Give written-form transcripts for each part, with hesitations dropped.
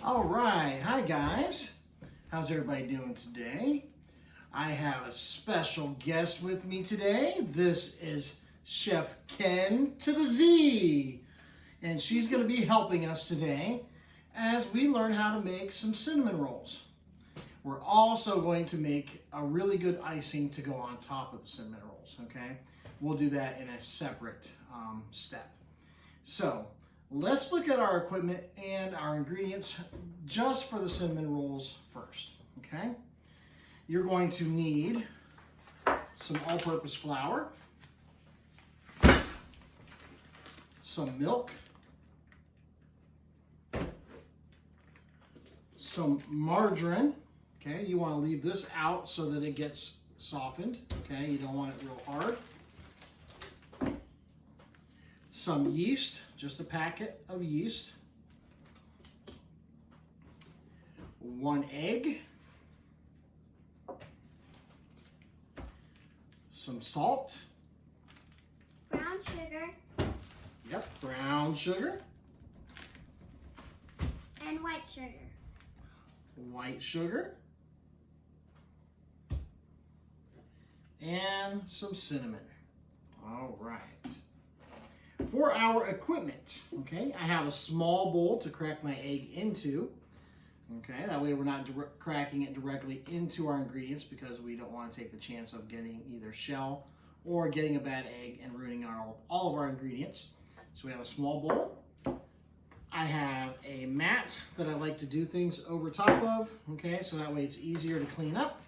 All right, hi guys. How's everybody doing today? I have a special guest with me today. This is Chef Ken to the Z, and she's going to be helping us today as we learn how to make some cinnamon rolls. We're also going to make a really good icing to go on top of the cinnamon rolls, okay? We'll do that in a separate step. So, let's look at our equipment and our ingredients just for the cinnamon rolls first, okay? You're going to need some all-purpose flour, some milk, some margarine, okay? You want to leave this out so that it gets softened, okay? You don't want it real hard. Some yeast, just a packet of yeast. 1 egg. Some salt. Brown sugar. Yep, brown sugar. And white sugar. White sugar. And some cinnamon. All right. For our equipment, okay, I have a small bowl to crack my egg into. Okay, that way we're not cracking it directly into our ingredients because we don't want to take the chance of getting either shell or getting a bad egg and ruining all of our ingredients. So we have a small bowl. I have a mat that I like to do things over top of, okay, so that way it's easier to clean up.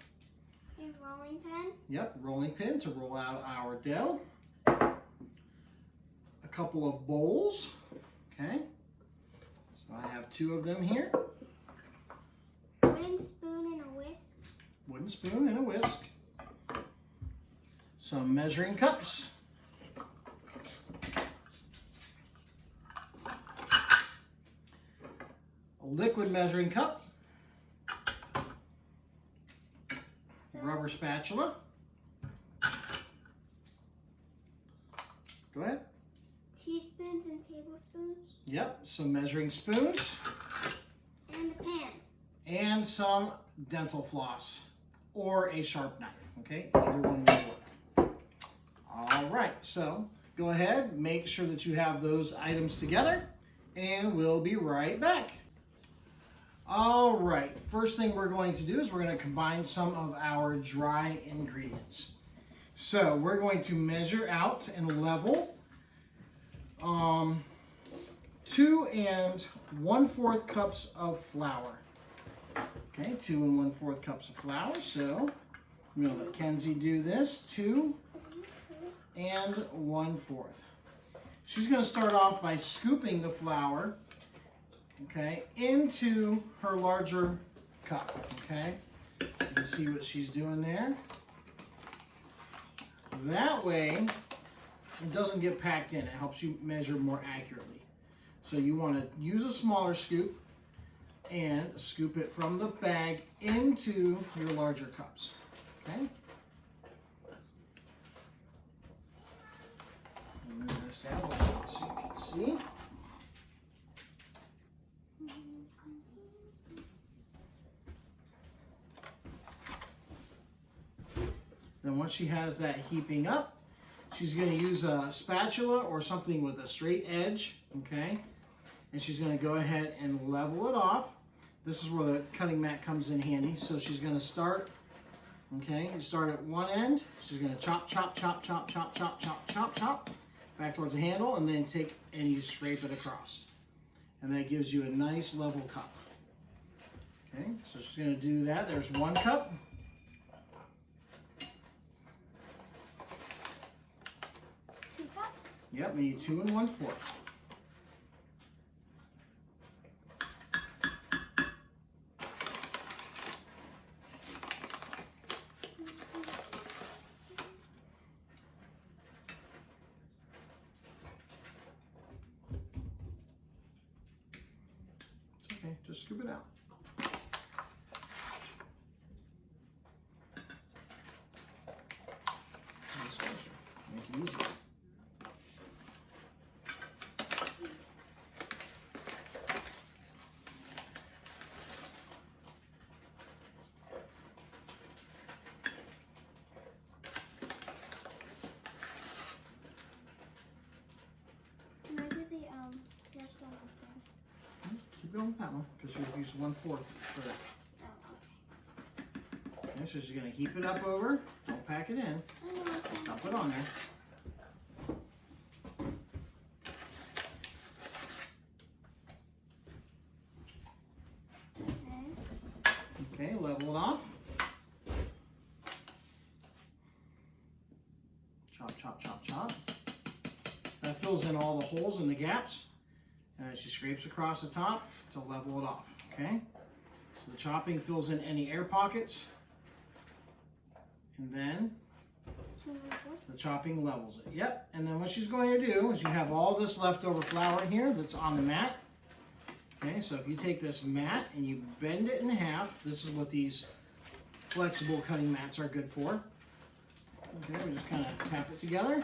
A rolling pin. Yep, rolling pin to roll out our dough. A couple of bowls, okay, so I have 2 of them here. Wooden spoon and a whisk. Wooden spoon and a whisk. Some measuring cups. A liquid measuring cup. Rubber spatula. Go ahead. Teaspoons and tablespoons. Yep, some measuring spoons. And a pan. And some dental floss or a sharp knife, okay? Either one will work. All right, so go ahead, make sure that you have those items together, and we'll be right back. All right, first thing we're going to do is we're going to combine some of our dry ingredients. So we're going to measure out and level 2 1/4 cups of flour. Okay, 2 1/4 cups of flour. So I'm going to let Kenzie do this. 2 1/4. She's going to start off by scooping the flour, okay, into her larger cup. Okay, you can see what she's doing there. That way, it doesn't get packed in. It helps you measure more accurately. So you want to use a smaller scoop and scoop it from the bag into your larger cups, okay? Move this down a little bit so you can see. Then once she has that heaping up, she's going to use a spatula or something with a straight edge, okay? And she's going to go ahead and level it off. This is where the cutting mat comes in handy. So she's going to start, okay, you start at one end. She's going to chop, chop, chop, chop, chop, chop, chop, chop, chop, back towards the handle, and then take and you scrape it across. And that gives you a nice level cup. Okay, so she's going to do that. There's 1 cup. Yep, we need 2 1/4. It's okay, just scoop it out. Make it easier. keep going with that one because you'll use 1/4 for that. Oh, okay. Okay, so she's going to heap it up over. Don't pack it in. I know what's Just dump it on there. Okay, level it off. Chop, chop, chop, chop. That fills in all the holes and the gaps. And then she scrapes across the top to level it off, okay? So the chopping fills in any air pockets. And then the chopping levels it. Yep, and then what she's going to do is you have all this leftover flour here that's on the mat. Okay, so if you take this mat and you bend it in half, this is what these flexible cutting mats are good for. Okay, we just kind of tap it together.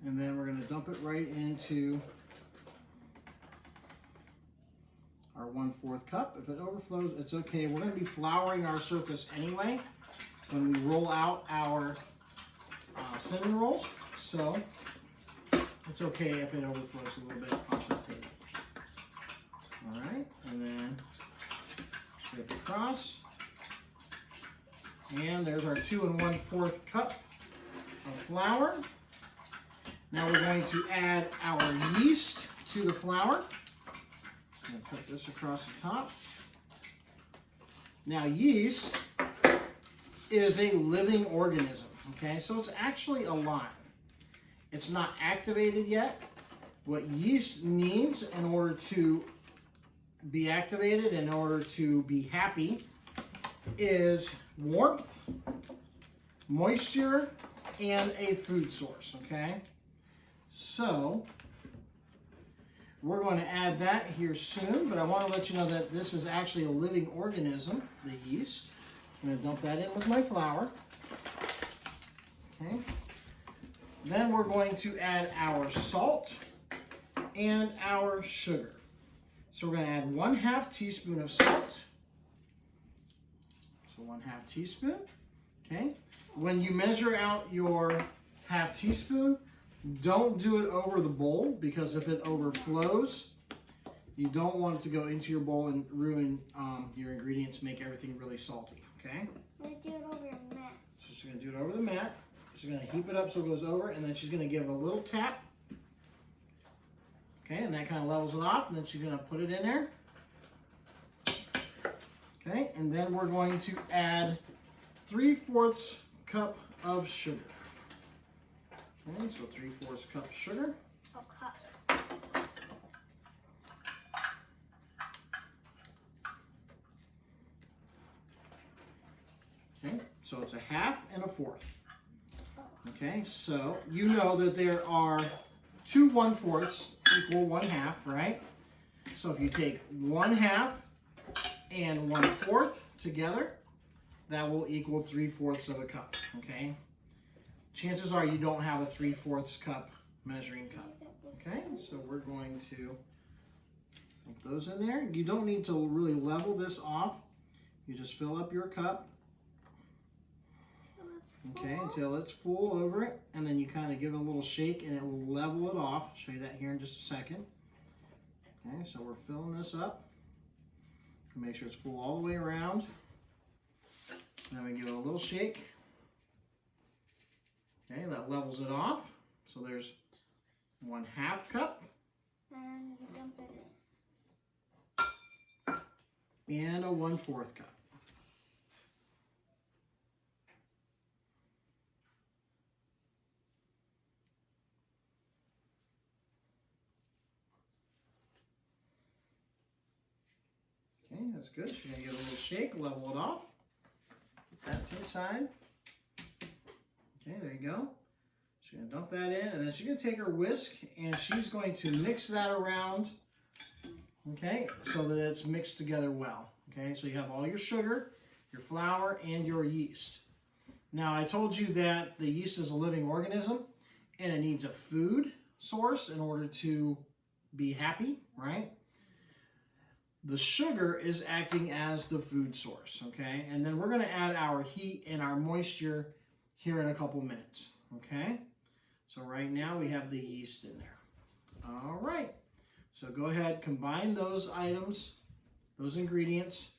And then we're going to dump it right into our 1/4 cup. If it overflows, it's okay. We're going to be flouring our surface anyway when we roll out our cinnamon rolls. So it's okay if it overflows a little bit onto the table. All right, and then scrape across. And there's our 2 1/4 cup of flour. Now we're going to add our yeast to the flour. I'm going to put this across the top. Now yeast is a living organism, okay? So it's actually alive. It's not activated yet. What yeast needs in order to be activated, in order to be happy, is warmth, moisture, and a food source, okay? So we're going to add that here soon, but I want to let you know that this is actually a living organism, the yeast. I'm going to dump that in with my flour. Okay. Then we're going to add our salt and our sugar. So we're going to add 1/2 teaspoon of salt. So 1/2 teaspoon. Okay. When you measure out your 1/2 teaspoon, don't do it over the bowl, because if it overflows, you don't want it to go into your bowl and ruin your ingredients, make everything really salty, okay? I'm going to do it over the mat. So she's going to do it over the mat. She's going to heap it up so it goes over, and then she's going to give it a little tap. Okay, and that kind of levels it off, and then she's going to put it in there. Okay, and then we're going to add 3/4 cup of sugar. Okay, so 3/4 cup of sugar. Oh, cups. Okay, so it's 1/2 and 1/4. Okay, so you know that there are 2 1/4 equal 1/2, right? So if you take 1/2 and 1/4 together, that will equal 3/4 of a cup, okay? Chances are you don't have a 3/4 cup measuring cup. Okay, so we're going to put those in there. You don't need to really level this off. You just fill up your cup, okay, until it's full over it, and then you kind of give it a little shake and it will level it off. I'll show you that here in just a second. Okay, so we're filling this up. Make sure it's full all the way around. Then we give it a little shake. Okay, that levels it off. So there's 1/2 cup. And dump it And a 1/4 cup. Okay, that's good. She's going to give it a little shake, level it off. Put that to the side. Okay, there you go. She's going to dump that in, and then she's going to take her whisk, and she's going to mix that around, okay, so that it's mixed together well. Okay, so you have all your sugar, your flour, and your yeast. Now, I told you that the yeast is a living organism, and it needs a food source in order to be happy, right? The sugar is acting as the food source, okay? And then we're going to add our heat and our moisture here in a couple minutes, okay? So right now we have the yeast in there. All right. So go ahead, combine those items, those ingredients,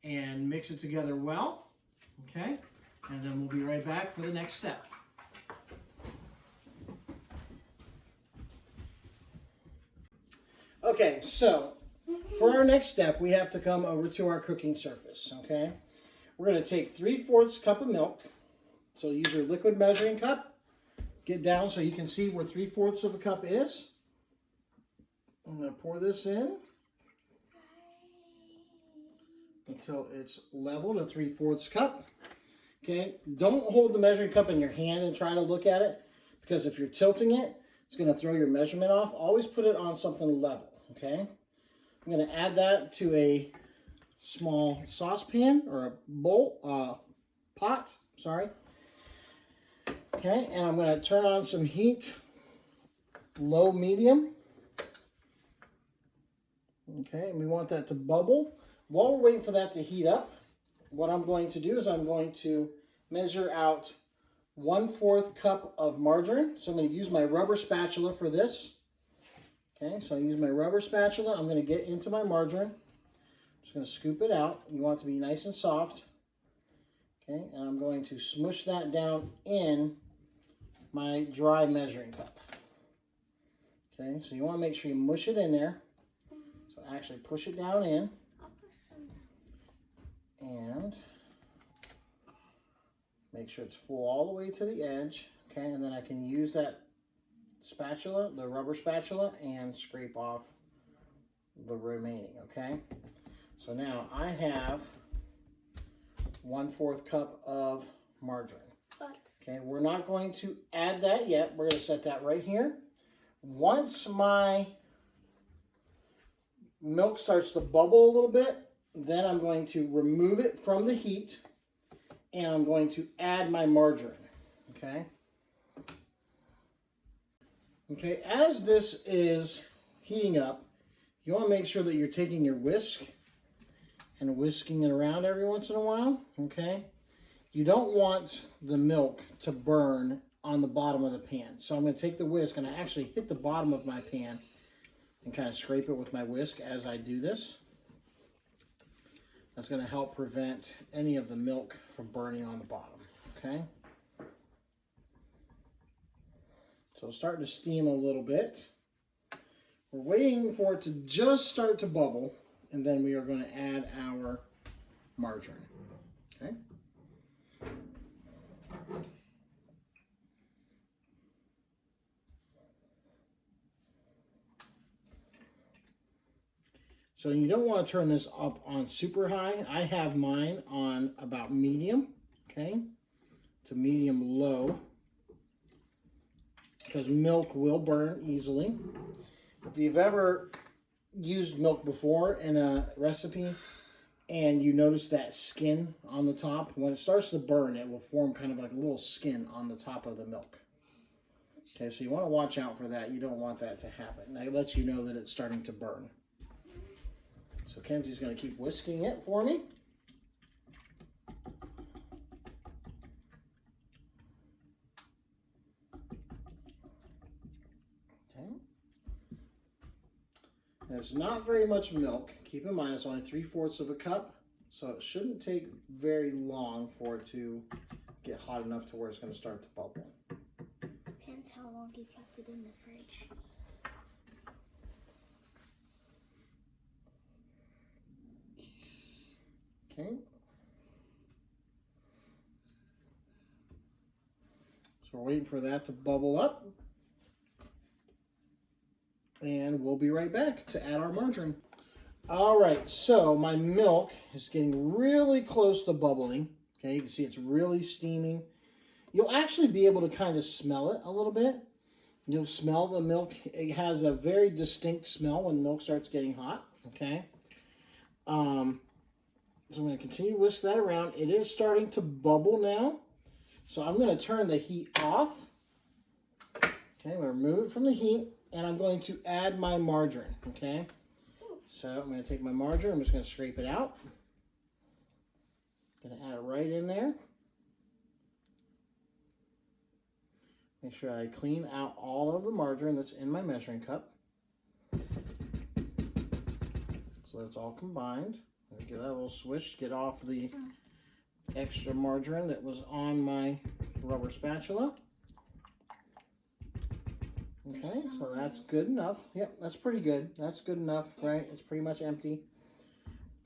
and mix it together well, okay? And then we'll be right back for the next step. Okay, so for our next step, we have to come over to our cooking surface, okay? We're going to take 3/4 cup of milk. So use your liquid measuring cup. Get down so you can see where 3/4 of a cup is. I'm going to pour this in until it's level to 3/4 cup. Okay, don't hold the measuring cup in your hand and try to look at it, because if you're tilting it, it's going to throw your measurement off. Always put it on something level, okay? I'm going to add that to a small saucepan or a bowl, pot, sorry. Okay, and I'm going to turn on some heat, low, medium. Okay, and we want that to bubble. While we're waiting for that to heat up, what I'm going to do is I'm going to measure out 1/4 cup of margarine. So I'm going to use my rubber spatula for this. Okay, so I use my rubber spatula. I'm going to get into my margarine. Just going to scoop it out. You want it to be nice and soft. Okay, and I'm going to smush that down in my dry measuring cup. Okay, so you want to make sure you mush it in there. So actually push it down in. And make sure it's full all the way to the edge. Okay, and then I can use that spatula, the rubber spatula, and scrape off the remaining, okay? So now I have 1/4 cup of margarine. Okay, we're not going to add that yet. We're going to set that right here. Once my milk starts to bubble a little bit, then I'm going to remove it from the heat, and I'm going to add my margarine, okay? Okay, as this is heating up, you want to make sure that you're taking your whisk and whisking it around every once in a while, okay? You don't want the milk to burn on the bottom of the pan. So I'm going to take the whisk and I actually hit the bottom of my pan and kind of scrape it with my whisk as I do this. That's going to help prevent any of the milk from burning on the bottom, okay? So it's starting to steam a little bit. We're waiting for it to just start to bubble, and then we are going to add our margarine, okay? So you don't want to turn this up on super high. I have mine on about medium, okay, to medium low, because milk will burn easily. If you've ever used milk before in a recipe and you notice that skin on the top, when it starts to burn, it will form kind of like a little skin on the top of the milk. Okay, so you want to watch out for that. You don't want that to happen. That lets you know that it's starting to burn. So Kenzie's going to keep whisking it for me. Okay. And it's not very much milk. Keep in mind it's only 3/4 of a cup, so it shouldn't take very long for it to get hot enough to where it's going to start to bubble. Depends how long you kept it in the fridge. Okay. So we're waiting for that to bubble up. And we'll be right back to add our margarine. All right, so my milk is getting really close to bubbling. Okay, you can see it's really steaming. You'll actually be able to kind of smell it a little bit. You'll smell the milk. It has a very distinct smell when milk starts getting hot, okay? So I'm going to continue to whisk that around. It is starting to bubble now. So I'm going to turn the heat off. Okay, I'm going to remove it from the heat. And I'm going to add my margarine, okay? So I'm going to take my margarine. I'm just going to scrape it out. Going to add it right in there. Make sure I clean out all of the margarine that's in my measuring cup. so it's all combined. Give that a little swish, get off the extra margarine that was on my rubber spatula. Okay, so that's good enough. Yep, that's pretty good. That's good enough, right? It's pretty much empty.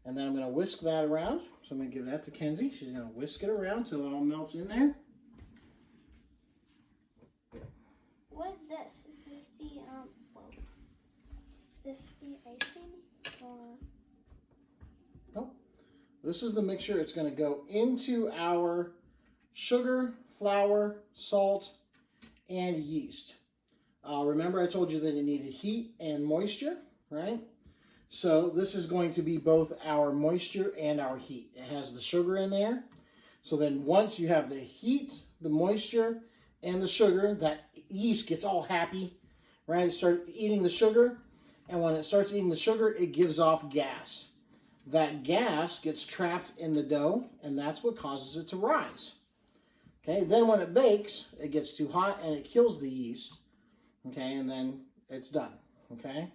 And then I'm going to whisk that around. So I'm going to give that to Kenzie. She's going to whisk it around till it all melts in there. What is this? Is this the, is this the icing? Or... Nope. This is the mixture. It's going to go into our sugar, flour, salt, and yeast. Remember I told you that it needed heat and moisture, right? So this is going to be both our moisture and our heat. It has the sugar in there. So then once you have the heat, the moisture, and the sugar, that yeast gets all happy, right? It starts eating the sugar. And when it starts eating the sugar, it gives off gas. That gas gets trapped in the dough, and that's what causes it to rise. Okay, then when it bakes, it gets too hot and it kills the yeast. Okay, and then it's done. Okay,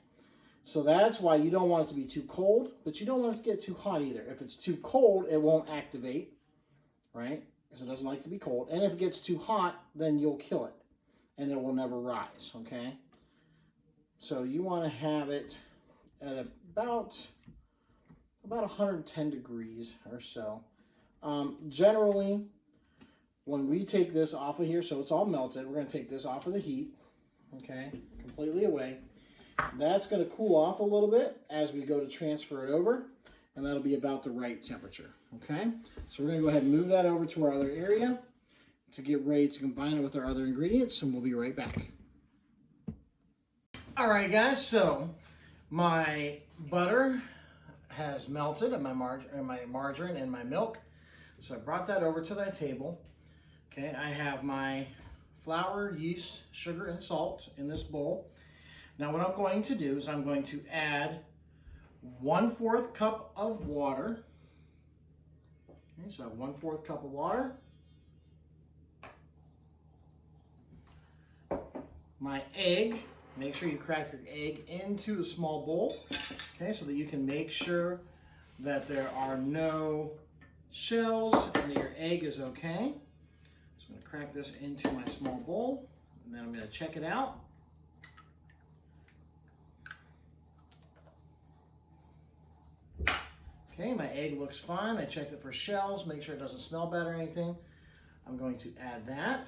so that's why you don't want it to be too cold, but you don't want it to get too hot either. If it's too cold, it won't activate, right? Because it doesn't like to be cold. And if it gets too hot, then you'll kill it, and it will never rise. Okay, so you want to have it at about 110 degrees or so. Generally, when we take this off of here, so it's all melted, we're going to take this off of the heat. Okay, completely away. That's going to cool off a little bit as we go to transfer it over, and that'll be about the right temperature. Okay, so we're going to go ahead and move that over to our other area to get ready to combine it with our other ingredients, and we'll be right back. All right, guys, so my butter has melted, and my margarine and my milk. So I brought that over to the table. Okay, I have my flour, yeast, sugar, and salt in this bowl. Now what I'm going to do is I'm going to add 1/4 cup of water. Okay, so I have 1/4 cup of water. My egg, make sure you crack your egg into a small bowl, okay, so that you can make sure that there are no shells and that your egg is okay. I'm going to crack this into my small bowl, and then I'm going to check it out. Okay, my egg looks fine. I checked it for shells, make sure it doesn't smell bad or anything. I'm going to add that.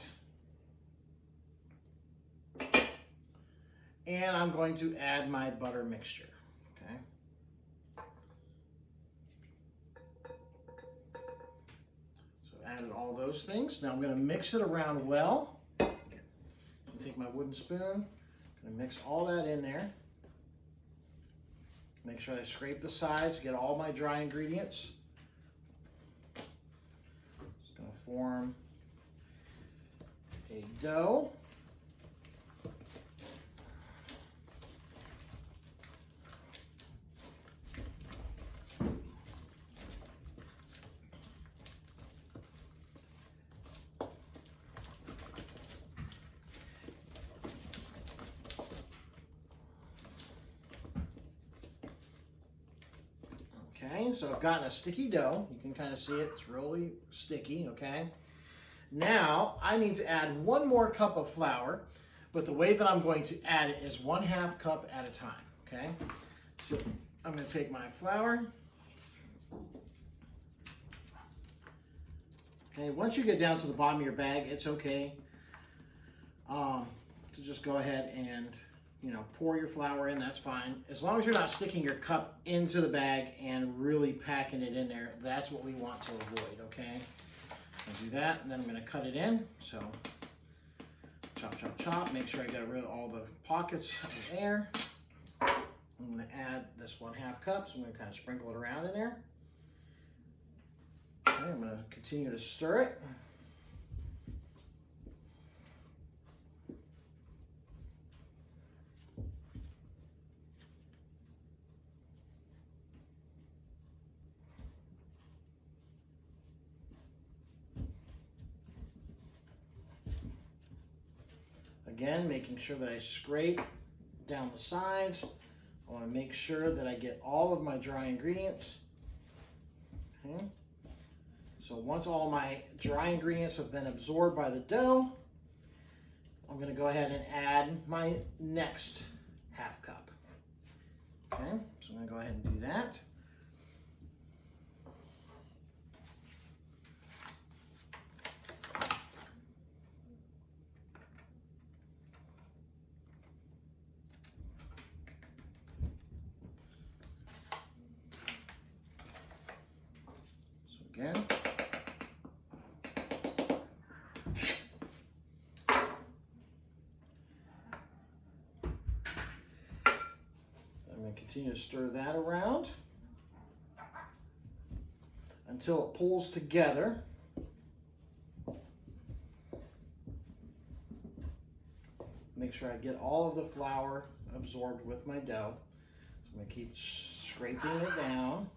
And I'm going to add my butter mixture, okay? Added all those things. Now I'm going to mix it around well. Take my wooden spoon. I'm going to mix all that in there. Make sure I scrape the sides, get all my dry ingredients. Just going to form a dough. Okay, so I've gotten a sticky dough. You can kind of see it, it's really sticky, okay? Now, I need to add 1 more cup of flour, but the way that I'm going to add it is 1/2 cup at a time, okay? So I'm going to take my flour. Okay, once you get down to the bottom of your bag, it's okay to just go ahead and pour your flour in, that's fine. As long as you're not sticking your cup into the bag and really packing it in there, that's what we want to avoid, okay? I'll do that, and then I'm gonna cut it in. So, chop, chop, chop. Make sure I got rid of all the pockets of air. I'm gonna add this 1/2 cup, so I'm gonna kind of sprinkle it around in there. Okay, I'm gonna continue to stir it. Again, making sure that I scrape down the sides I want to make sure that I get all of my dry ingredients. Okay. So once all my dry ingredients have been absorbed by the dough, I'm going to go ahead and add my next half cup. Okay, so I'm going to go ahead and do that. So again, I'm going to continue to stir that around until it pulls together. Make sure I get all of the flour absorbed with my dough. So I'm going to keep scraping it down.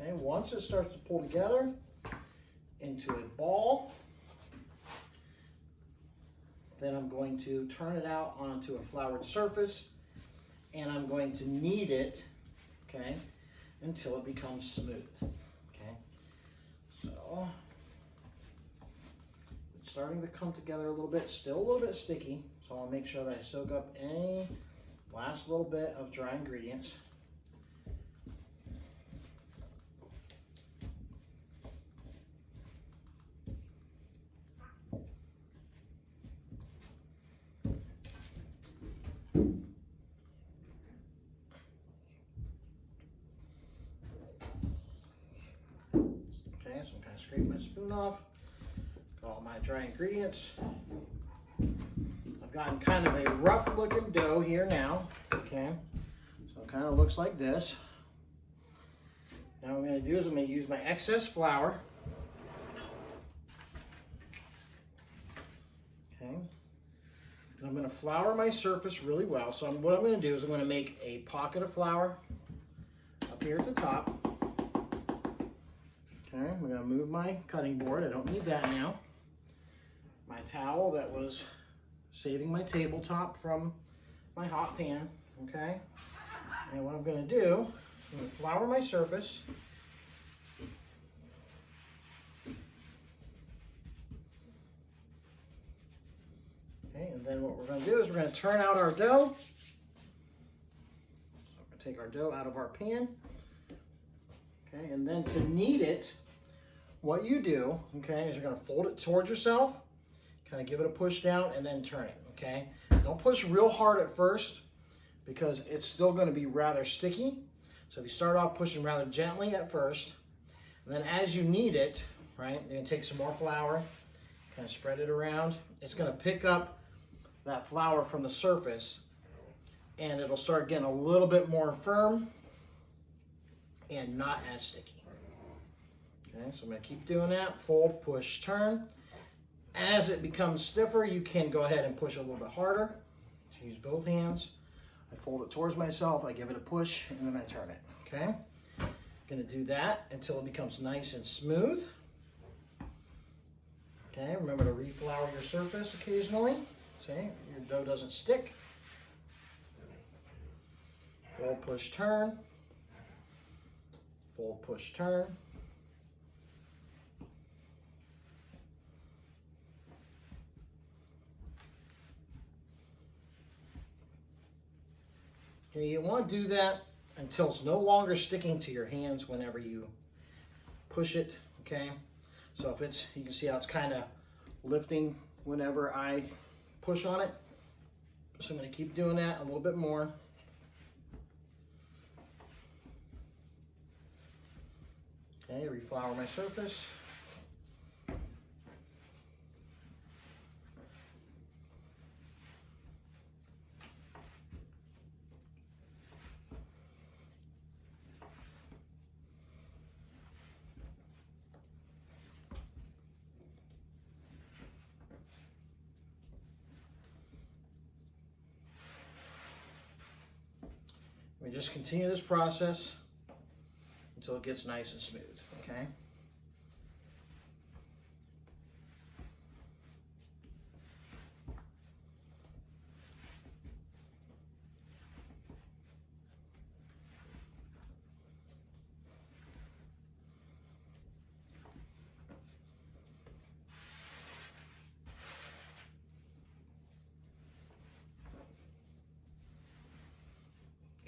Okay, once it starts to pull together into a ball, then I'm going to turn it out onto a floured surface, and I'm going to knead it, okay, until it becomes smooth. Okay, so it's starting to come together a little bit, still a little bit sticky, so I'll make sure that I soak up any last little bit of dry ingredients. Okay, so I'm kind of scrape my spoon off. Got all my dry ingredients. I've gotten kind of a rough looking dough here now. Okay, so it kind of looks like this. Now what I'm going to do is I'm going to use my excess flour. Okay, and I'm going to flour my surface really well. So what I'm going to do is I'm going to make a pocket of flour up here at the top. Okay, I'm going to move my cutting board. I don't need that now. My towel that was saving my tabletop from my hot pan. Okay, and what I'm going to do, I'm going to flour my surface. Okay, and then what we're going to do is we're going to turn out our dough. So I'm going to take our dough out of our pan. Okay, and then to knead it, what you do, okay, is you're going to fold it towards yourself, kind of give it a push down, and then turn it, okay? Don't push real hard at first because it's still going to be rather sticky. So if you start off pushing rather gently at first, and then as you knead it, right, you're going to take some more flour, kind of spread it around. It's going to pick up that flour from the surface, and it'll start getting a little bit more firm and not as sticky. Okay, so I'm going to keep doing that. Fold, push, turn. As it becomes stiffer, you can go ahead and push a little bit harder. So use both hands. I fold it towards myself, I give it a push, and then I turn it. Okay? I'm going to do that until it becomes nice and smooth. Okay, remember to reflour your surface occasionally. See, your dough doesn't stick. Fold, push, turn. Fold, push, turn. Okay, you want to do that until it's no longer sticking to your hands whenever you push it, okay? So if it's, you can see how it's kind of lifting whenever I push on it. So I'm going to keep doing that a little bit more. Okay, reflour my surface. And just continue this process until it gets nice and smooth, okay?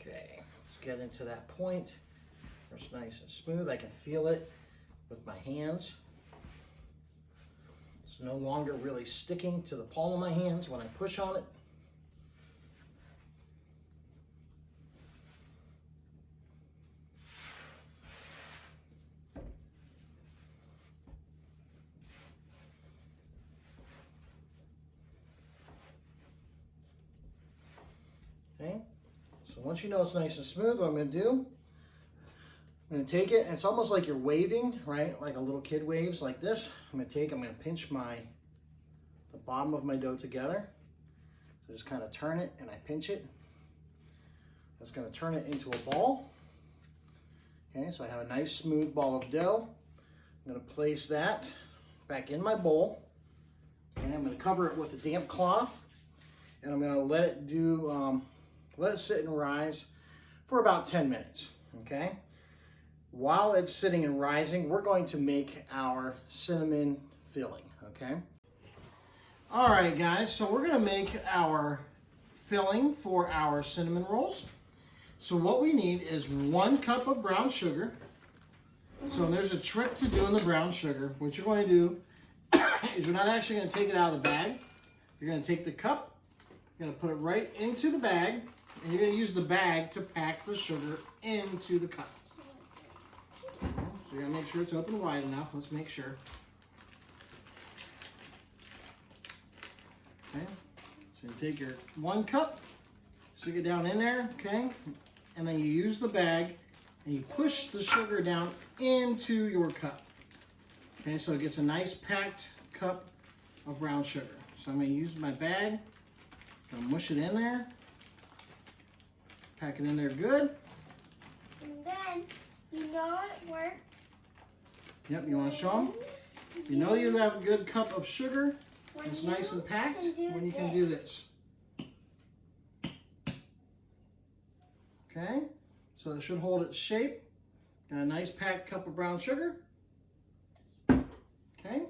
Okay, let's get into that point where it's nice and smooth. I can feel it with my hands. It's no longer really sticking to the palm of my hands when I push on it. Okay, so once you know it's nice and smooth, what I'm going to do, I'm going to take it, and it's almost like you're waving, right? Like a little kid waves like this. I'm going to pinch the bottom of my dough together. So just kind of turn it and I pinch it. That's going to turn it into a ball. Okay, so I have a nice smooth ball of dough. I'm going to place that back in my bowl. And I'm going to cover it with a damp cloth. And I'm going to let it let it sit and rise for about 10 minutes, okay? While it's sitting and rising, we're going to make our cinnamon filling, okay? All right, guys, so we're gonna make our filling for our cinnamon rolls. So what we need is 1 cup of brown sugar. So there's a trick to doing the brown sugar. What you're going to do is you're not actually gonna take it out of the bag. You're gonna take the cup, you're gonna put it right into the bag, and you're gonna use the bag to pack the sugar into the cup. So you're gonna make sure it's open wide enough. Let's make sure. Okay, so you take your 1 cup, stick it down in there, okay? And then you use the bag and you push the sugar down into your cup. Okay, so it gets a nice packed cup of brown sugar. So I'm gonna use my bag, gonna mush it in there, pack it in there good. And then, you know it worked. Yep, you wanna show them? You know you have a good cup of sugar. It's nice and packed when you can do this. Okay, so it should hold its shape. Got a nice packed cup of brown sugar. Okay,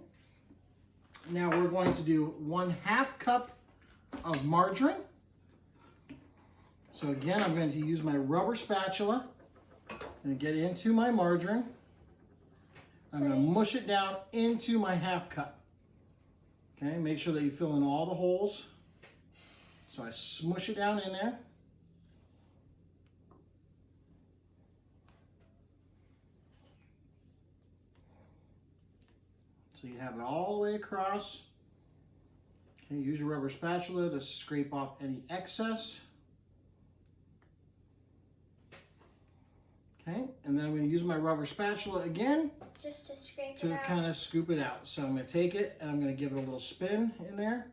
now we're going to do 1/2 cup of margarine. So again, I'm going to use my rubber spatula and get into my margarine. I'm going to mush it down into my 1/2 cup. Okay, make sure that you fill in all the holes. So I smush it down in there. So you have it all the way across. Okay, use your rubber spatula to scrape off any excess. Okay, and then I'm going to use my rubber spatula again. Just to scrape to it out. kind of scoop it out. So I'm going to take it and I'm going to give it a little spin in there.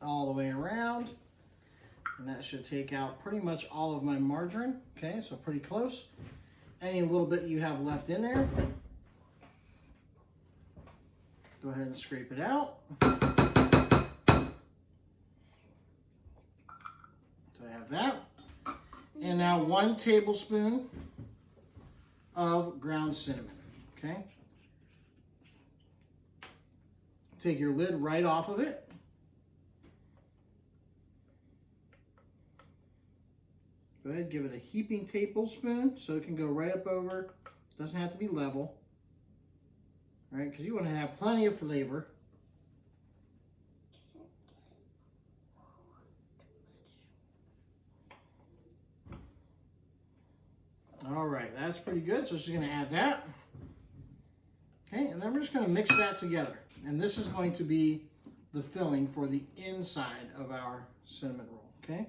All the way around. And that should take out pretty much all of my margarine. Okay, so pretty close. Any little bit you have left in there, go ahead and scrape it out. So I have that. And now 1 tablespoon of ground cinnamon, okay? Take your lid right off of it. Go ahead, give it a heaping tablespoon so it can go right up over. Doesn't have to be level, all right? Because you want to have plenty of flavor. All right, that's pretty good. So she's going to add that. Okay, and then we're just going to mix that together. And this is going to be the filling for the inside of our cinnamon roll, okay?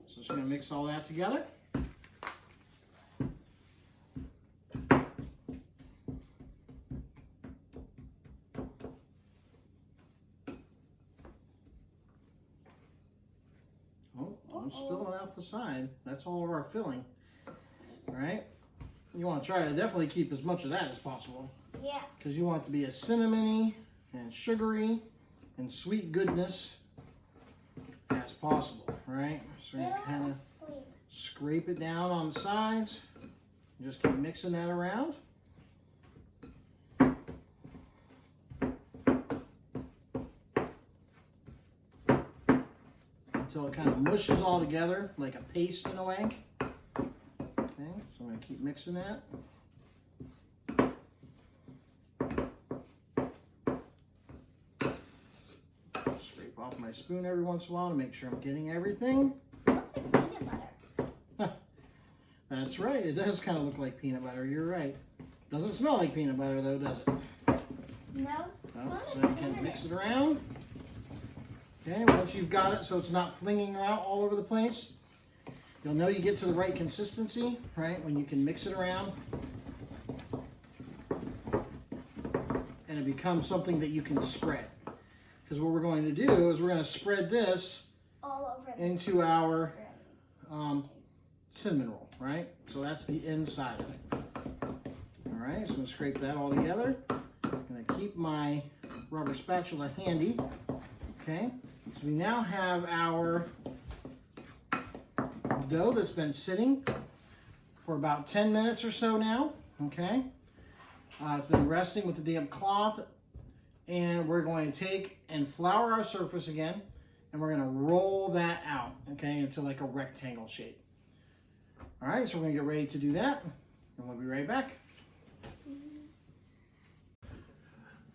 So she's going to mix all that together. Don't spill it off the side. That's all of our filling. All right? You want to try to definitely keep as much of that as possible. Yeah. Because you want it to be as cinnamony and sugary and sweet goodness as possible, right? So you kind of scrape it down on the sides. Just keep mixing that around. Until it kind of mushes all together like a paste in a way. Okay, so I'm going to keep mixing that. Scrape off my spoon every once in a while to make sure I'm getting everything. It looks like peanut butter. That's right, it does kind of look like peanut butter, you're right. Doesn't smell like peanut butter though, does it? No. So you can mix it around. Okay, once you've got it so it's not flinging around all over the place, you'll know you get to the right consistency, right, when you can mix it around. And it becomes something that you can spread. Because what we're going to do is we're going to spread this all over into our cinnamon roll, right? So that's the inside of it. All right, so I'm going to scrape that all together. I'm going to keep my rubber spatula handy. Okay, so we now have our dough that's been sitting for about 10 minutes or so now. Okay, it's been resting with the damp cloth, and we're going to take and flour our surface again, and we're going to roll that out, okay, into like a rectangle shape. All right, so we're going to get ready to do that, and we'll be right back.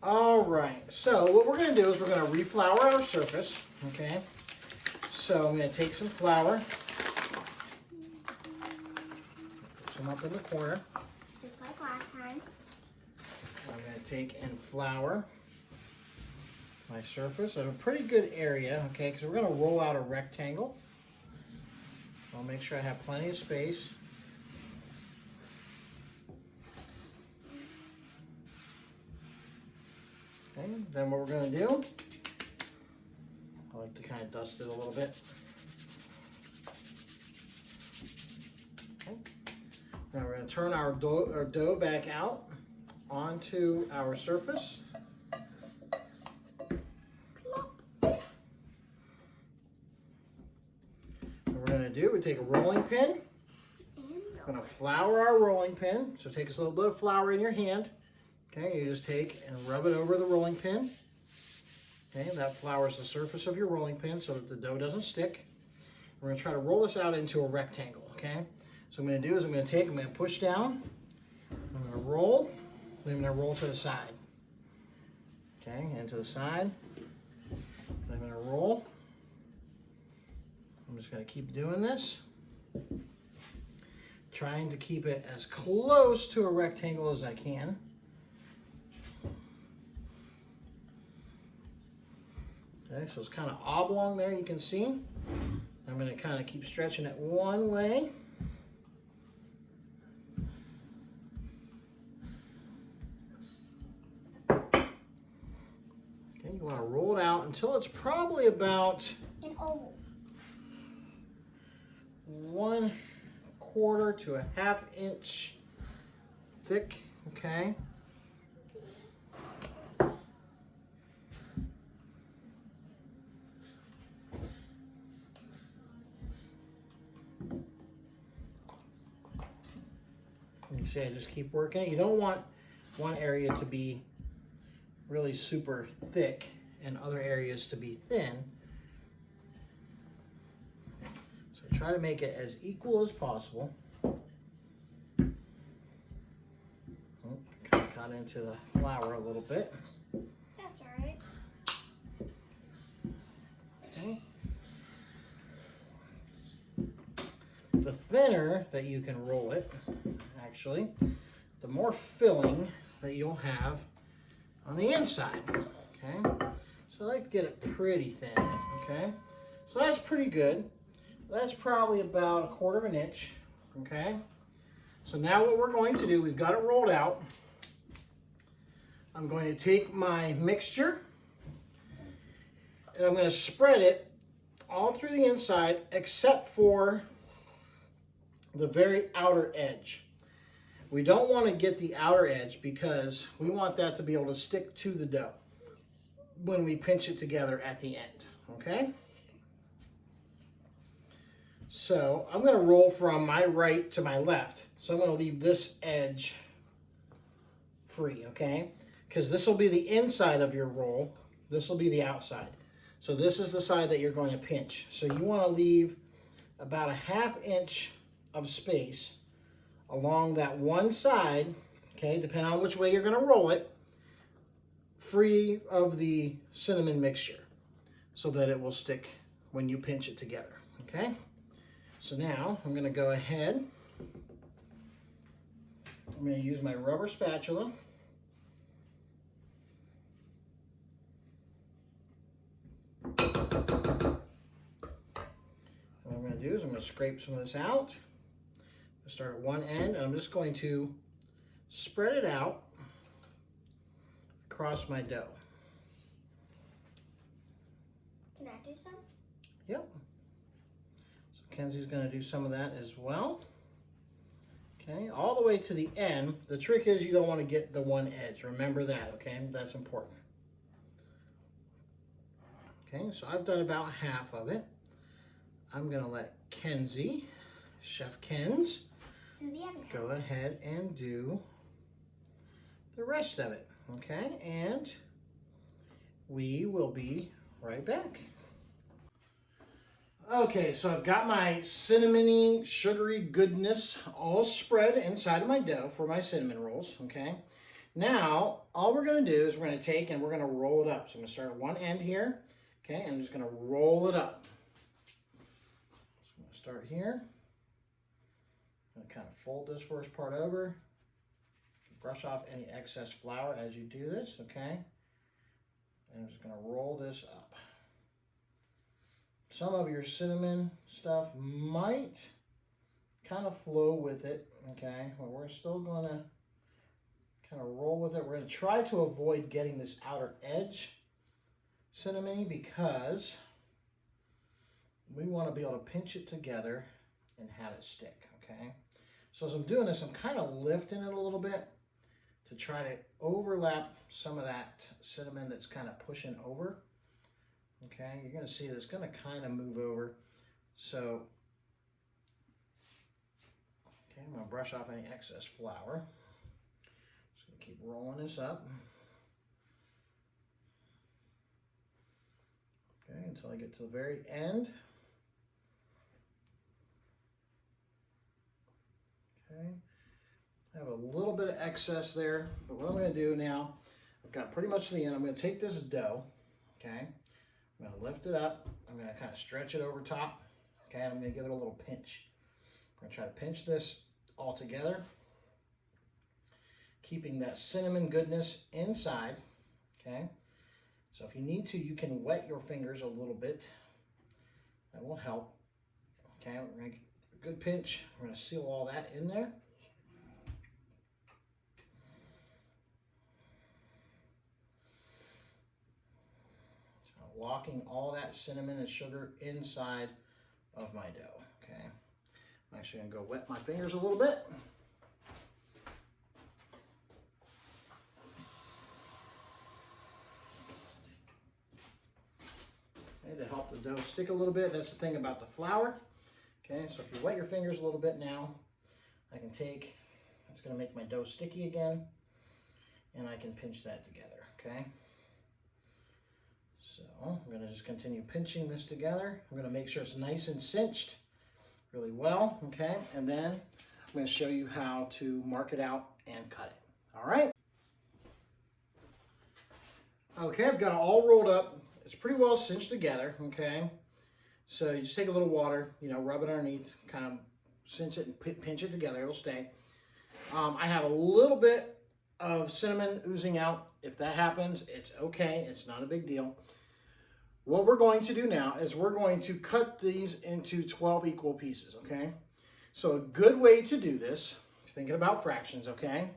All right, so what we're going to do is we're going to reflour our surface, okay? So I'm going to take some flour, put some up in the corner. Just like last time. I'm going to take and flour my surface at a pretty good area, okay? Because we're going to roll out a rectangle. I'll make sure I have plenty of space. Okay, then what we're going to do, I like to kind of dust it a little bit. Okay. Now we're going to turn our dough back out onto our surface. What we're going to do, we take a rolling pin. We're going to flour our rolling pin. So take a little bit of flour in your hand. Okay, you just take and rub it over the rolling pin. Okay, that flours the surface of your rolling pin so that the dough doesn't stick. We're going to try to roll this out into a rectangle, okay? So what I'm going to do is I'm going to push down, I'm going to roll, then I'm going to roll to the side. Okay, and to the side. I'm going to roll. I'm just going to keep doing this. Trying to keep it as close to a rectangle as I can. Okay, so it's kind of oblong there, you can see. I'm going to kind of keep stretching it one way. Okay, you want to roll it out until it's probably about an oval. 1/4 to a 1/2 inch thick, okay? You see, I just keep working. You don't want one area to be really super thick and other areas to be thin. So try to make it as equal as possible. Oh, kind of got into the flour a little bit. That's all right. Okay. The thinner that you can roll it, actually, the more filling that you'll have on the inside, okay? So I like to get it pretty thin, okay? So that's pretty good. That's probably about 1/4 inch, okay? So now what we're going to do, we've got it rolled out. I'm going to take my mixture and I'm going to spread it all through the inside except for the very outer edge. We don't want to get the outer edge because we want that to be able to stick to the dough when we pinch it together at the end, okay? So I'm going to roll from my right to my left. So I'm going to leave this edge free, okay? Because this will be the inside of your roll. This will be the outside. So this is the side that you're going to pinch. So you want to leave about a 1/2 inch of space along that one side, okay, depending on which way you're going to roll it, free of the cinnamon mixture so that it will stick when you pinch it together, okay? So now I'm going to go ahead. I'm going to use my rubber spatula. What I'm going to do is I'm going to scrape some of this out. I'll start at one end, and I'm just going to spread it out across my dough. Can I do some? Yep. So Kenzie's going to do some of that as well. Okay, all the way to the end. The trick is you don't want to get the one edge. Remember that, okay? That's important. Okay, so I've done about half of it. I'm going to let Kenzie, Chef Kenz, Do the other half. go ahead and do the rest of it, okay? And we will be right back. Okay, so I've got my cinnamony, sugary goodness all spread inside of my dough for my cinnamon rolls, okay? Now, all we're going to do is we're going to take and we're going to roll it up. So I'm going to start at one end here, okay? And I'm just going to roll it up. So I'm going to start here. I'm going to kind of fold this first part over. Brush off any excess flour as you do this, okay? And I'm just going to roll this up. Some of your cinnamon stuff might kind of flow with it, okay? But we're still going to kind of roll with it. We're going to try to avoid getting this outer edge cinnamony because we want to be able to pinch it together and have it stick, okay? So as I'm doing this, I'm kind of lifting it a little bit to try to overlap some of that cinnamon that's kind of pushing over. Okay, you're going to see it's going to kind of move over. So, okay, I'm going to brush off any excess flour. Just going to keep rolling this up. Okay, until I get to the very end. Okay, I have a little bit of excess there, but what I'm going to do now, I've got pretty much to the end. I'm going to take this dough, okay, I'm going to lift it up. I'm going to kind of stretch it over top. Okay, I'm going to give it a little pinch. I'm going to try to pinch this all together, keeping that cinnamon goodness inside. Okay, so if you need to, you can wet your fingers a little bit. That will help. Okay, we're going to get a good pinch. We're going to seal all that in there. Locking all that cinnamon and sugar inside of my dough, okay? I'm actually gonna go wet my fingers a little bit. Okay, to help the dough stick a little bit. That's the thing about the flour. Okay, so if you wet your fingers a little bit now, I can take, it's gonna make my dough sticky again, and I can pinch that together, okay? So I'm going to just continue pinching this together. I'm going to make sure it's nice and cinched really well, okay? And then I'm going to show you how to mark it out and cut it, all right? Okay, I've got it all rolled up. It's pretty well cinched together, okay? So you just take a little water, you know, rub it underneath, kind of cinch it and pinch it together. It'll stay. I have a little bit of cinnamon oozing out. If that happens, it's okay. It's not a big deal. What we're going to do now is we're going to cut these into 12 equal pieces, okay? So a good way to do this, thinking about fractions, okay?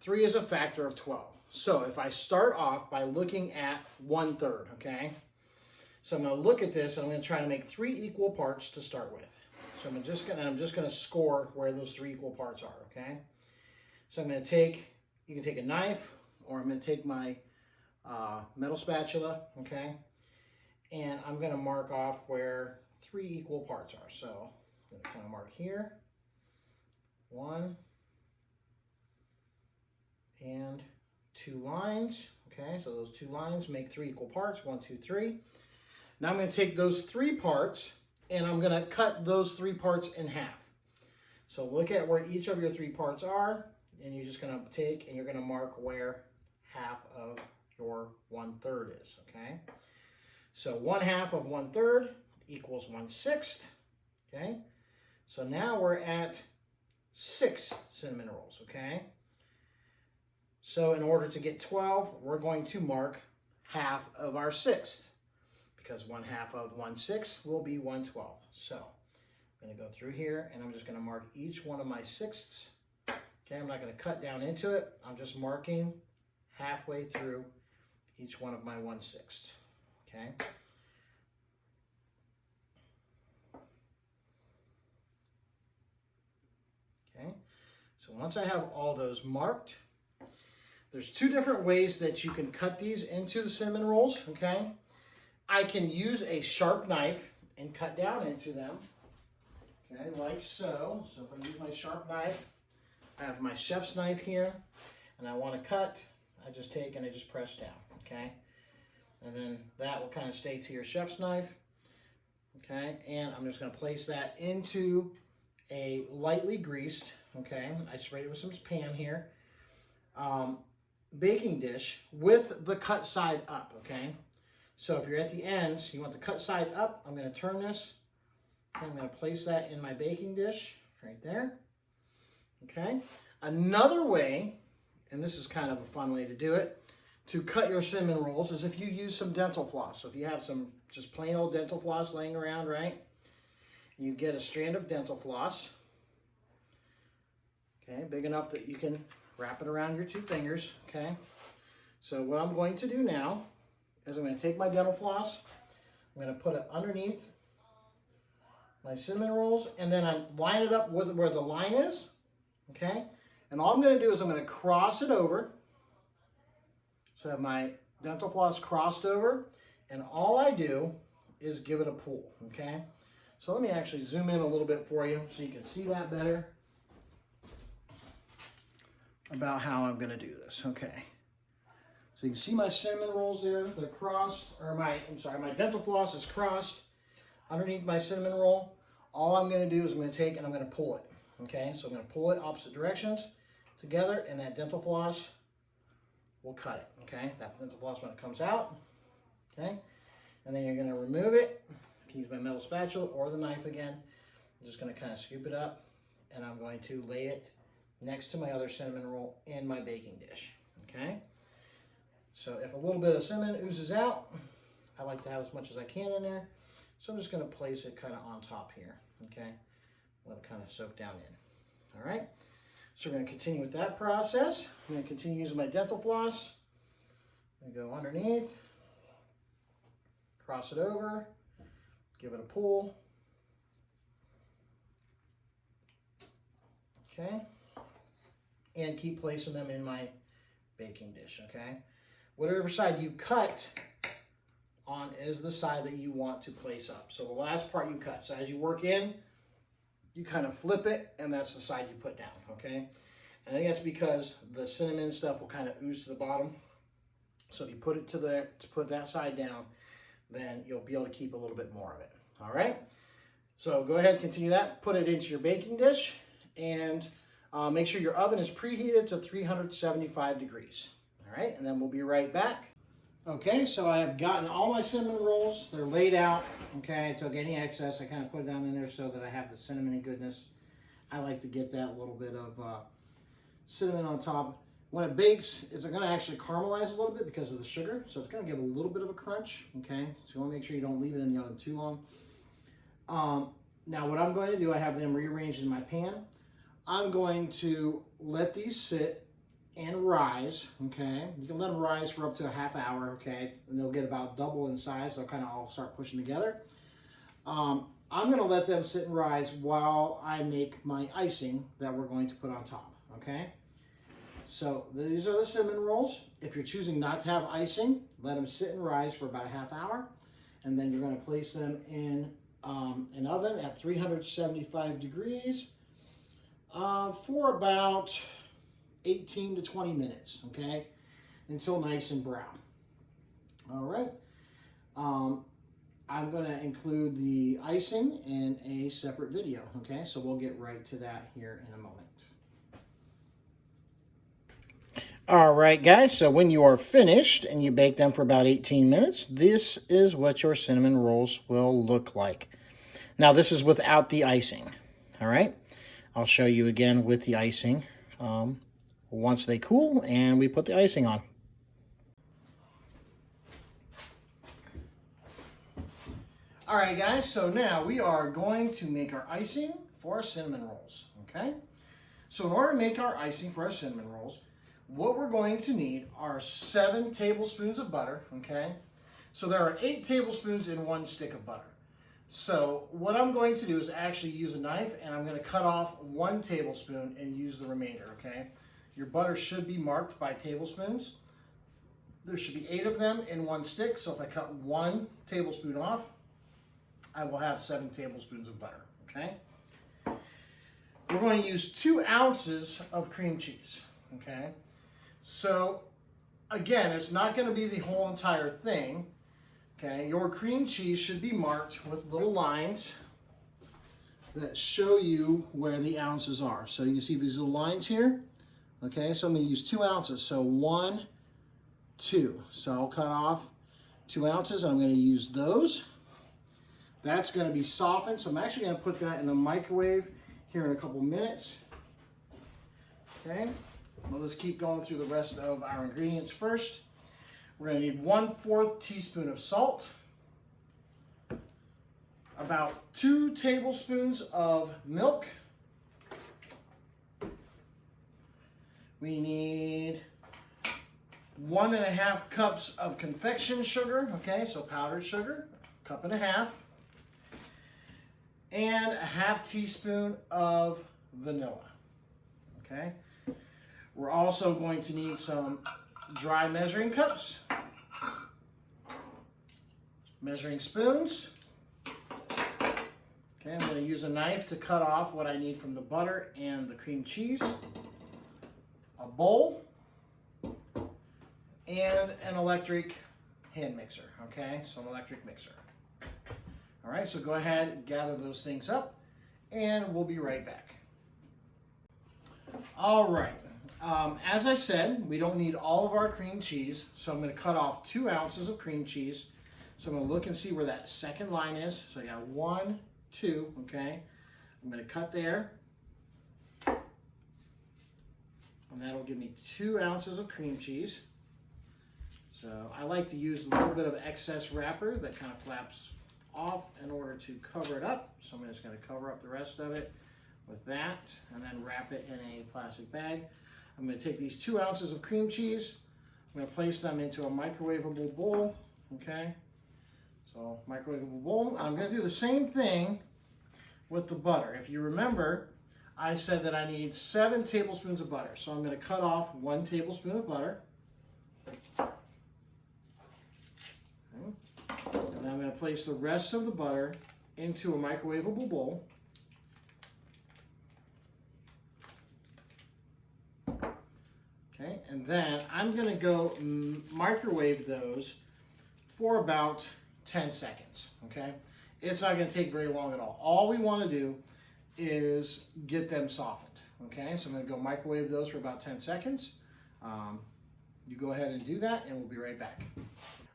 3 is a factor of 12. So if I start off by looking at 1/3, okay? So I'm going to look at this and I'm going to try to make 3 equal parts to start with. So I'm just going to score where those 3 equal parts are, okay? So I'm going to take, you can take a knife, or I'm going to take my metal spatula, okay? And I'm going to mark off where 3 equal parts are. So I'm going to kind of mark here, 1 and 2 lines, okay? So those 2 lines make 3 equal parts, 1, 2, 3. Now I'm going to take those 3 parts and I'm going to cut those 3 parts in half. So look at where each of your 3 parts are, and you're just going to take and you're going to mark where half of your 1/3 is, okay? So 1/2 of 1/3 equals 1/6, okay? So now we're at 6 cinnamon rolls, okay? So in order to get 12, we're going to mark half of our 1/6, because 1/2 of 1/6 will be 1/12. So I'm going to go through here and I'm just going to mark each one of my 1/6. Okay, I'm not going to cut down into it. I'm just marking halfway through each one of my 1/6. Okay. Okay. So once I have all those marked, there's 2 different ways that you can cut these into the cinnamon rolls. Okay. I can use a sharp knife and cut down into them. Okay, like so. So if I use my sharp knife, I have my chef's knife here, and I want to cut, I just take and I just press down, okay? And then that will kind of stay to your chef's knife, okay? And I'm just going to place that into a lightly greased, okay? I sprayed it with some pan here, baking dish with the cut side up, okay? So if you're at the ends, you want the cut side up, I'm going to turn this, and I'm going to place that in my baking dish right there. Okay, another way, and this is kind of a fun way to do it, to cut your cinnamon rolls is if you use some dental floss. So if you have some just plain old dental floss laying around, right? You get a strand of dental floss, okay, big enough that you can wrap it around your 2 fingers, okay? So what I'm going to do now is I'm going to take my dental floss, I'm going to put it underneath my cinnamon rolls, and then I line it up with where the line is. Okay, and all I'm going to do is I'm going to cross it over. So I have my dental floss crossed over, and all I do is give it a pull. Okay, so let me actually zoom in a little bit for you so you can see that better about how I'm going to do this. Okay, so you can see my cinnamon rolls there, they're crossed, or my dental floss is crossed underneath my cinnamon roll. All I'm going to do is I'm going to take and I'm going to pull it. Okay, so I'm going to pull it opposite directions together, and that dental floss will cut it. Okay, that dental floss when it comes out. Okay, and then you're going to remove it. You can use my metal spatula or the knife again. I'm just going to kind of scoop it up, and I'm going to lay it next to my other cinnamon roll in my baking dish. Okay, so if a little bit of cinnamon oozes out, I like to have as much as I can in there. So I'm just going to place it kind of on top here. Okay. Let it kind of soak down in. All right, so we're going to continue with that process. I'm going to continue using my dental floss. I'm going to go underneath, cross it over, give it a pull. Okay, and keep placing them in my baking dish. Okay, whatever side you cut on is the side that you want to place up. So the last part you cut. So as you work in, you kind of flip it, and that's the side you put down, okay? And I think that's because the cinnamon stuff will kind of ooze to the bottom. So if you put it to put that side down, then you'll be able to keep a little bit more of it, all right? So go ahead and continue that. Put it into your baking dish, and make sure your oven is preheated to 375 degrees, all right? And then we'll be right back. Okay, so I have gotten all my cinnamon rolls. They're laid out. Okay, I took any excess. I kind of put it down in there so that I have the cinnamony goodness. I like to get that little bit of cinnamon on top. When it bakes, it's going to actually caramelize a little bit because of the sugar. So it's going to give a little bit of a crunch. Okay, so you want to make sure you don't leave it in the oven too long. Now what I'm going to do, I have them rearranged in my pan. I'm going to let these sit and rise, okay? You can let them rise for up to a half hour, okay? And they'll get about double in size. They'll kind of all start pushing together. I'm gonna let them sit and rise while I make my icing that we're going to put on top, okay? So these are the cinnamon rolls. If you're choosing not to have icing, let them sit and rise for about a half hour. And then you're gonna place them in an oven at 375 degrees for about 18 to 20 minutes, okay? Until nice and brown. All right. I'm going to include the icing in a separate video, okay? So we'll get right to that here in a moment. All right, guys, so when you are finished and you bake them for about 18 minutes, this is what your cinnamon rolls will look like. Now, this is without the icing, all right? I'll show you again with the icing once they cool and we put the icing on. All right, guys, so now we are going to make our icing for our cinnamon rolls, okay? So in order to make our icing for our cinnamon rolls, what we're going to need are 7 tablespoons of butter, okay? So there are 8 tablespoons in 1 stick of butter. So what I'm going to do is actually use a knife and I'm going to cut off 1 tablespoon and use the remainder, okay? Your butter should be marked by tablespoons. There should be 8 of them in 1 stick, so if I cut 1 tablespoon off, I will have 7 tablespoons of butter, okay? We're going to use 2 ounces of cream cheese, okay? So, again, it's not going to be the whole entire thing, okay? Your cream cheese should be marked with little lines that show you where the ounces are. So you see these little lines here, okay? So I'm going to use 2 ounces. So 1, 2. So I'll cut off 2 ounces and I'm going to use those. That's going to be softened, so I'm actually going to put that in the microwave here in a couple minutes. Okay, well, let's keep going through the rest of our ingredients first. We're going to need 1/4 teaspoon of salt, about 2 tablespoons of milk. We need 1½ cups of confection sugar, okay, so powdered sugar, 1½ cups. And 1/2 teaspoon of vanilla, okay? We're also going to need some dry measuring cups, measuring spoons. Okay, I'm going to use a knife to cut off what I need from the butter and the cream cheese, a bowl, and an electric hand mixer, okay? So an electric mixer. All right, so go ahead and gather those things up, and we'll be right back. All right, as I said, we don't need all of our cream cheese, so I'm going to cut off 2 ounces of cream cheese. So I'm going to look and see where that second line is. So I got 1, 2, okay? I'm going to cut there, and that'll give me 2 ounces of cream cheese. So I like to use a little bit of excess wrapper that kind of flaps off in order to cover it up. So I'm just going to cover up the rest of it with that and then wrap it in a plastic bag. I'm going to take these 2 ounces of cream cheese. I'm going to place them into a microwavable bowl. Okay, so microwavable bowl. I'm going to do the same thing with the butter. If you remember, I said that I need 7 tablespoons of butter. So I'm going to cut off 1 tablespoon of butter. And I'm going to place the rest of the butter into a microwavable bowl. Okay, and then I'm going to go microwave those for about 10 seconds. Okay, it's not going to take very long at all. All we want to do is get them softened. Okay, so I'm going to go microwave those for about 10 seconds. You go ahead and do that, and we'll be right back.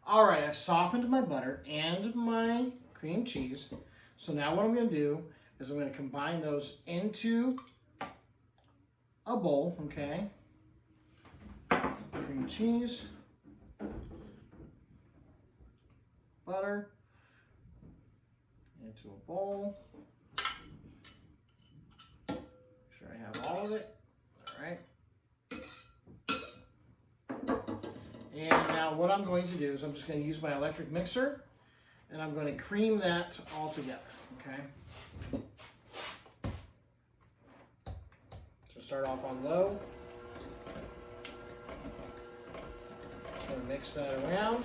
All right, I've softened my butter and my cream cheese. So now what I'm going to do is I'm going to combine those into a bowl, okay? Cream cheese, butter, into a bowl. Make sure I have all of it. All right. now what I'm going to do is I'm just going to use my electric mixer and I'm going to cream that all together, okay? So start off on low. Just going to mix that around.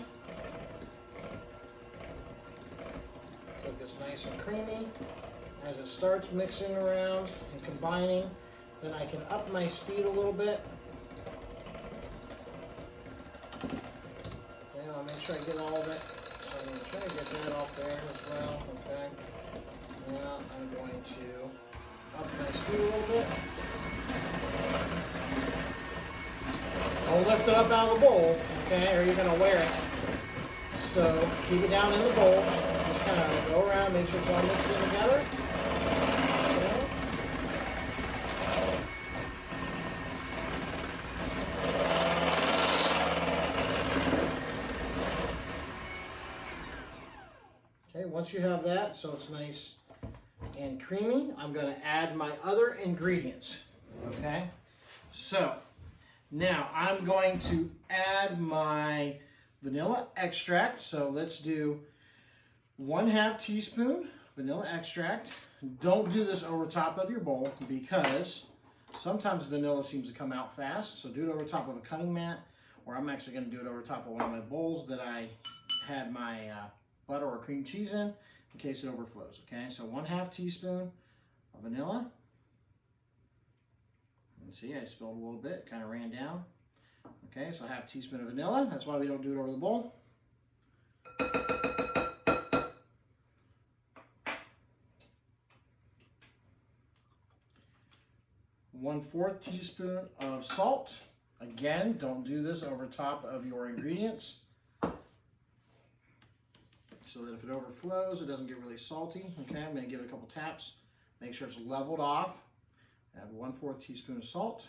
Cook this nice and creamy. As it starts mixing around and combining, then I can up my speed a little bit. And I'll make sure I get all of it. So I'm going to try to get that off there as well, okay? Now I'm going to up my speed a little bit. Don't lift it up out of the bowl, okay, or you're going to wear it. So keep it down in the bowl. Just kind of go around, make sure it's all mixed in together. Okay, once you have that, so it's nice and creamy, I'm going to add my other ingredients. Okay, so now I'm going to add my vanilla extract. So let's do 1/2 teaspoon vanilla extract. Don't do this over top of your bowl because sometimes vanilla seems to come out fast. So do it over top of a cutting mat, or I'm actually going to do it over top of one of my bowls that I had my butter or cream cheese in case it overflows. Okay, so 1/2 teaspoon of vanilla. And see, I spilled a little bit, kind of ran down. Okay, so 1/2 teaspoon of vanilla. That's why we don't do it over the bowl. 1/4 teaspoon of salt. Again, don't do this over top of your ingredients, so that if it overflows, it doesn't get really salty. Okay, I'm going to give it a couple taps. Make sure it's leveled off. Add 1/4 teaspoon of salt.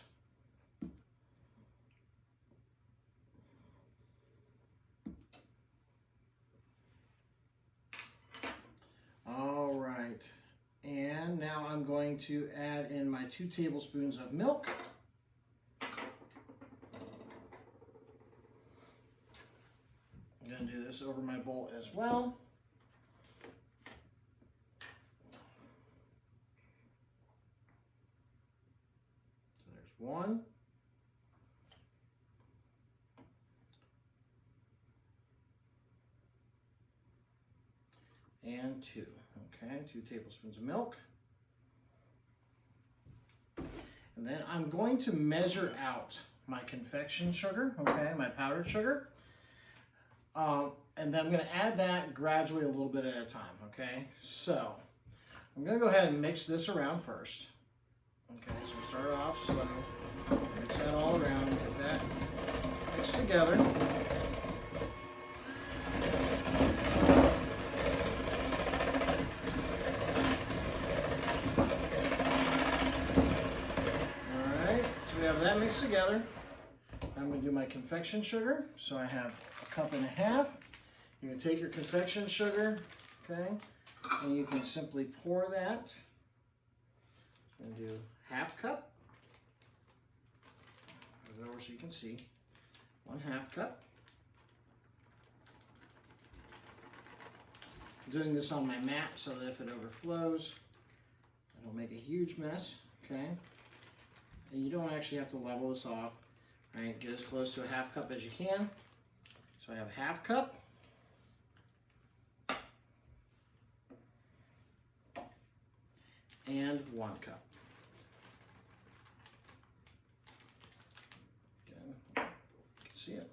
All right, and now I'm going to add in my 2 tablespoons of milk. I'm going to do this over my bowl as well. So there's 1. And 2. Okay, 2 tablespoons of milk. And then I'm going to measure out my confection sugar, okay, my powdered sugar. And then I'm going to add that gradually a little bit at a time, okay? So I'm going to go ahead and mix this around first. Okay, so we start off slow. Mix that all around, get that mixed together. Alright, so we have that mixed together. I'm going to do my confection sugar. So I have 1.5 cups. You're going to take your confection sugar, okay, and you can simply pour that. I'm going to do 1/2 cup. Put it over so you can see. 1/2 cup. I'm doing this on my mat so that if it overflows, it'll make a huge mess, okay? And you don't actually have to level this off. Right, get as close to 1/2 cup as you can. So I have 1/2 cup. And 1 cup. Again, you can see it.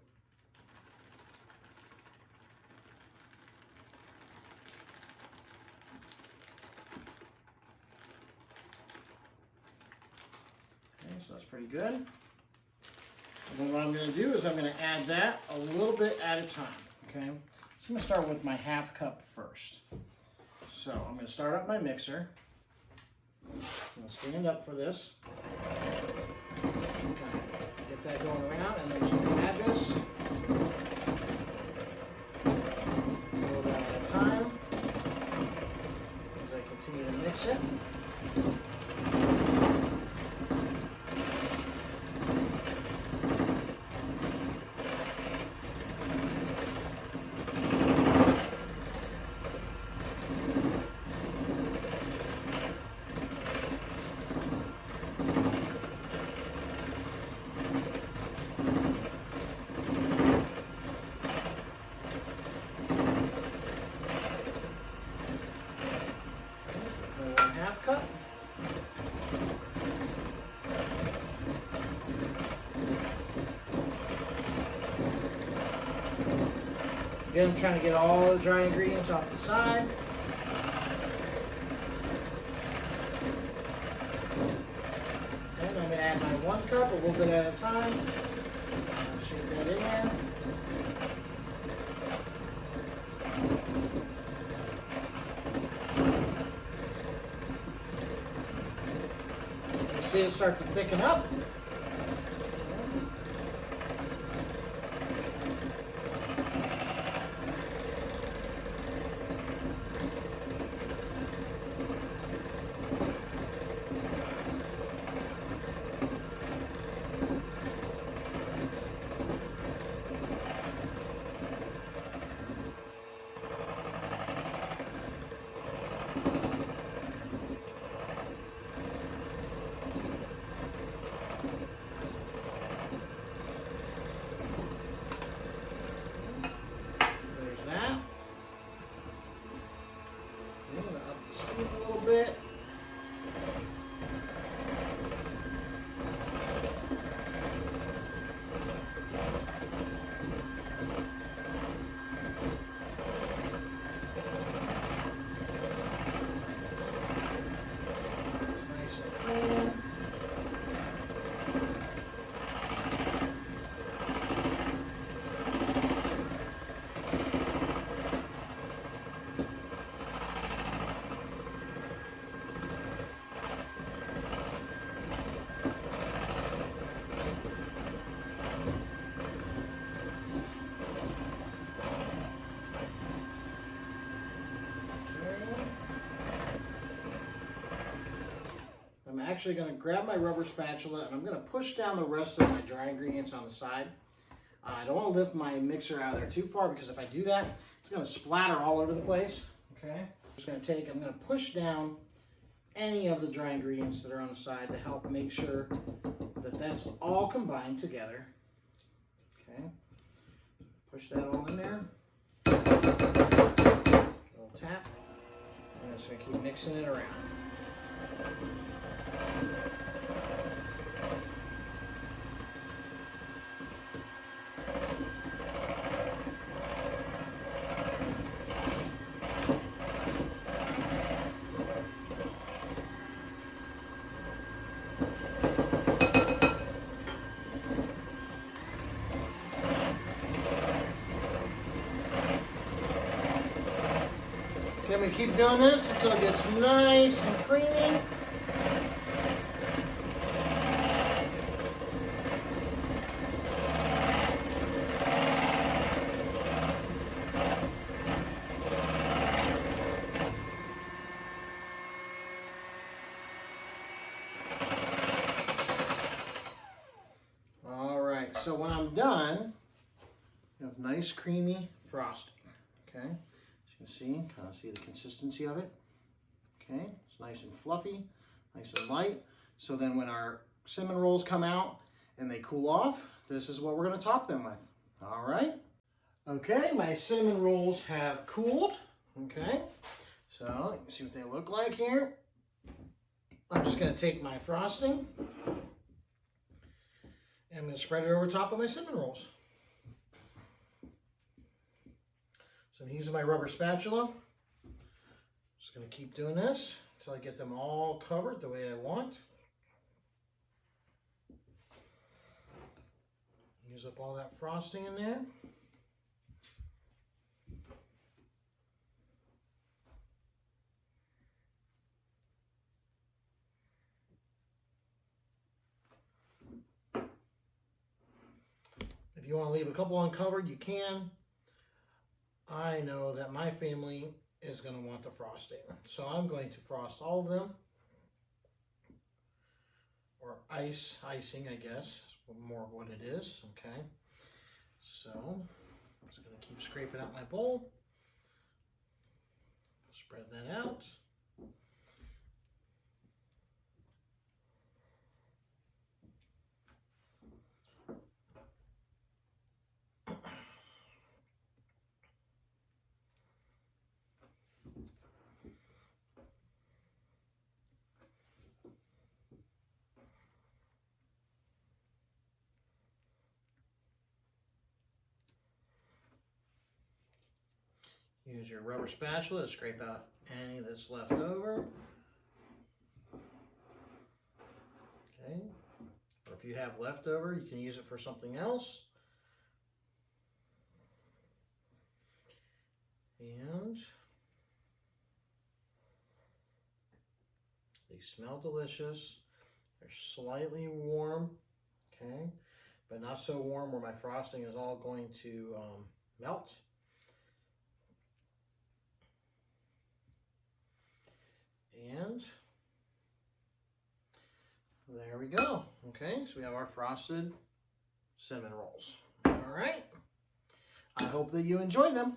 Okay, so that's pretty good. And then what I'm going to do is I'm going to add that a little bit at a time, okay? So I'm going to start with my 1/2 cup first. So I'm going to start up my mixer. I'm going to stand up for this. Okay. Get that going around, and then just going to add this. A little bit at a time as I continue to mix it. Again, I'm trying to get all the dry ingredients off the side. And I'm going to add my 1 cup, a little bit at a time. I'll shake that in there. You see it start to thicken up. Bit. Nice and clean. I'm actually going to grab my rubber spatula and I'm going to push down the rest of my dry ingredients on the side. I don't want to lift my mixer out of there too far because if I do that, it's going to splatter all over the place. Okay, I'm going to push down any of the dry ingredients that are on the side to help make sure that that's all combined together. Okay, push that all in there. Little tap. I'm just going to keep mixing it around. Okay, I'm going to keep doing this until it gets nice and creamy. All right, so when I'm done, you have nice creamy frosting. Okay. You can see, kind of see the consistency of it. Okay, it's nice and fluffy, nice and light. So then when our cinnamon rolls come out and they cool off, this is what we're going to top them with. All right. Okay, my cinnamon rolls have cooled. Okay, so you can see what they look like here. I'm just going to take my frosting and I'm going to spread it over top of my cinnamon rolls. So I'm using my rubber spatula. Just going to keep doing this until I get them all covered the way I want. Use up all that frosting in there. If you want to leave a couple uncovered, you can. I know that my family is going to want the frosting, so I'm going to frost all of them, or icing, I guess, more of what it is. Okay, so I'm just going to keep scraping out my bowl, spread that out. Use your rubber spatula to scrape out any that's left over. Okay. Or if you have leftover, you can use it for something else. And they smell delicious. They're slightly warm, okay, but not so warm where my frosting is all going to melt. And there we go. Okay, so we have our frosted cinnamon rolls. All right. I hope that you enjoy them.